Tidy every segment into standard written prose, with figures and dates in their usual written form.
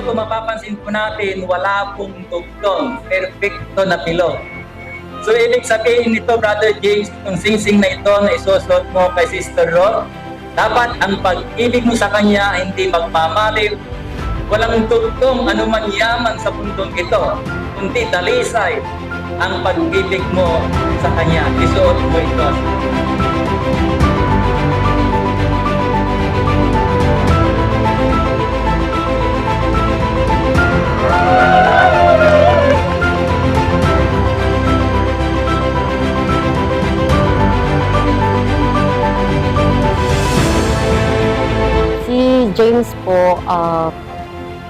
Kung mapapansin po natin, wala pong dugtong, perfecto na pilok. So ibig sabihin nito, Brother James, itong singsing na ito na isusot mo kay Sister Ro, dapat ang pag-ibig mo sa kanya hindi magmamalim, walang dugtong anuman yaman sa pundong ito, kundi dalisay ang pag-ibig mo sa kanya. Isuot mo ito. Si James po,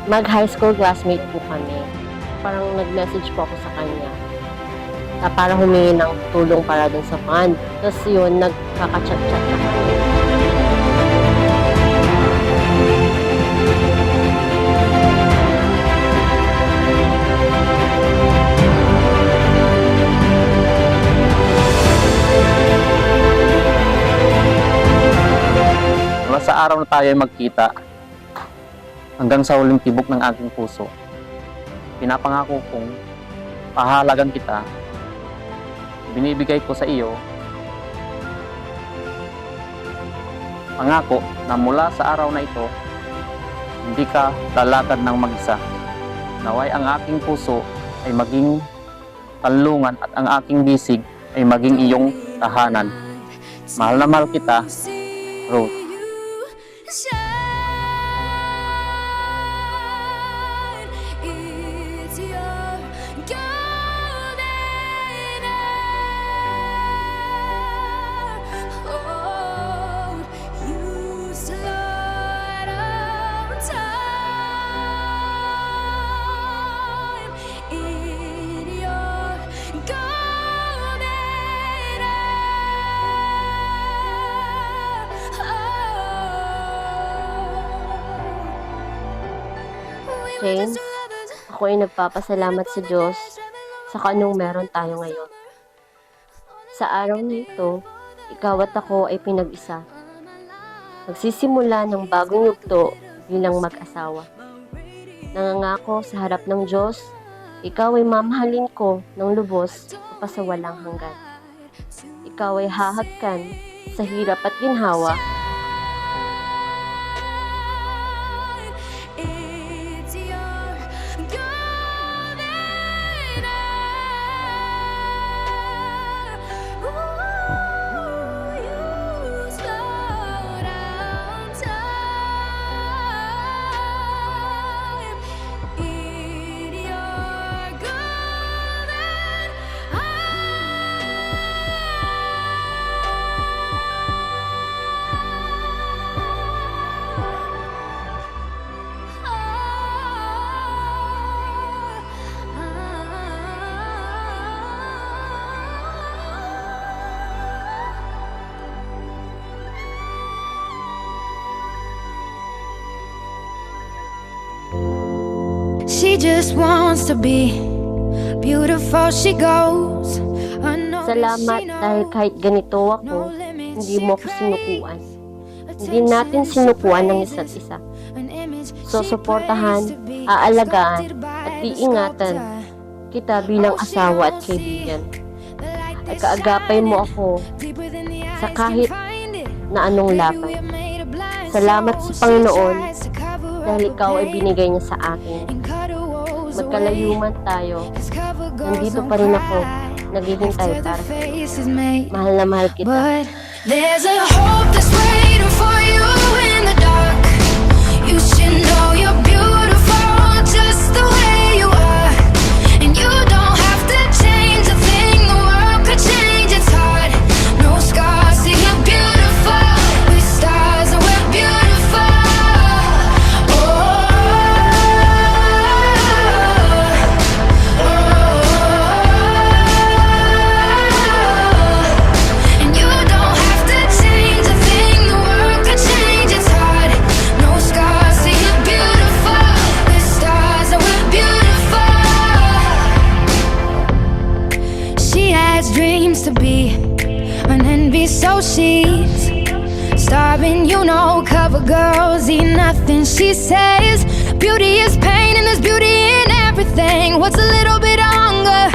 mag-high school classmate po kami. Parang nag-message po ako sa kanya na para humingi ng tulong para dun sa fund. Tapos yun, nagkaka-chat-chat na kami. Sa araw na tayo ay magkita, hanggang sa huling tibok ng aking puso, pinapangako kong pahalagan kita, binibigay ko sa iyo, pangako na mula sa araw na ito, hindi ka lalakad ng mag-isa. Naway ang aking puso ay maging kanlungan at ang aking bisig ay maging iyong tahanan. Mahal na mahal kita, Ruth. James, ako ay nagpapasalamat sa Diyos sa kanong meron tayo ngayon. Sa araw na ito, ikaw at ako ay pinag-isa. Magsisimula ng bagong yugto bilang mag-asawa. Nangangako sa harap ng Diyos, ikaw ay mamahalin ko ng lubos pasawalang hanggan. Ikaw ay hahagkan sa hirap at ginhawa. She just wants to be beautiful, she goes. Salamat dahil kahit ganito ako, hindi mo ako sinukuan. Hindi natin sinukuan ng isa't isa. So, suportahan, aalagaan, at iingatan kita bilang asawa at kaibigan. At kaagapay mo ako sa kahit na anong laban. Salamat sa Panginoon dahil ikaw ay binigay niya sa akin. Magkalayuman tayo, nandito pa rin ako, naghihintay para sa iyo. Mahal na mahal kita. But there's a hope that's waiting for you in the dark. You should know you're beautiful just the way you are. And you don't have to change a thing, the world could change its heart. be an envy, so she's starving, you know, cover girls eat nothing. She says beauty is pain and there's beauty in everything. What's a little bit of hunger?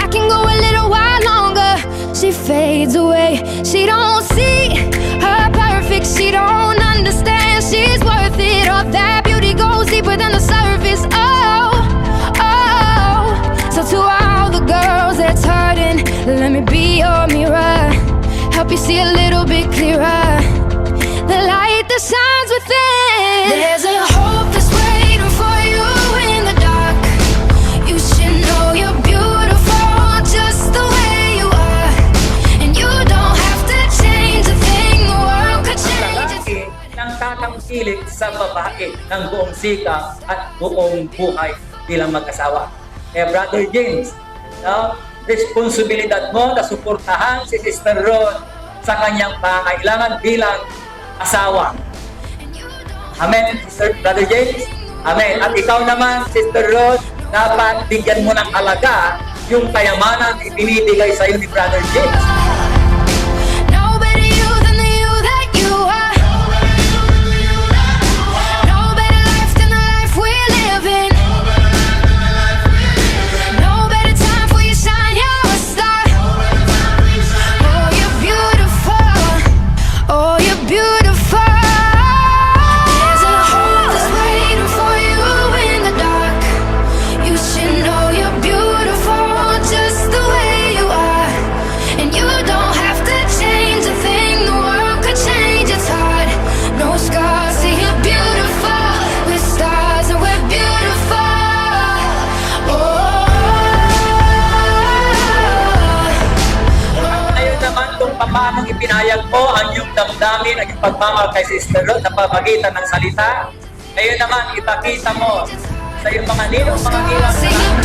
I can go a little while longer. She fades away. She don't see her perfect. She don't understand she's worth it. All that beauty goes deeper than the surface. Oh, oh. So to all the girls that's hurting, let me be your mirror. Help you see a little bit clearer. The light that shines within. There's a hope that's waiting for you in the dark. You should know you're beautiful just the way you are. And you don't have to change a thing. The world could change Lalaki it. nang tatangkilik sa babae ng buong sikap at buong buhay bilang mag-asawa. Kaya Brother James, no, responsibilidad mo na suportahan si Sister Rod sa kanyang pangailangan bilang asawa. Amen, Sister Brother James. Amen. At ikaw naman, Sister Rod, dapat bigyan mo ng halaga yung kayamanan na ibinibigay sa iyo ni Brother James. No better you than the you that you are. No better life than the life we're living. No better time for you shine, you're a star. Oh, you're beautiful. Oh, you're beautiful. There's a hope that's waiting for you in the dark. You should know you're beautiful just the way you are. And you don't have to change a thing. The world could change, it's hard. No scars, see you're beautiful. We're stars and we're beautiful. Oh. Ngayon naman kung paano ipinayag mo ang iyong damdamin at yung pagmamahal kay Sister Rod na pamagitan ng salita. Ngayon naman ipakita mo sa iyong mga ninong, mga ilang See you're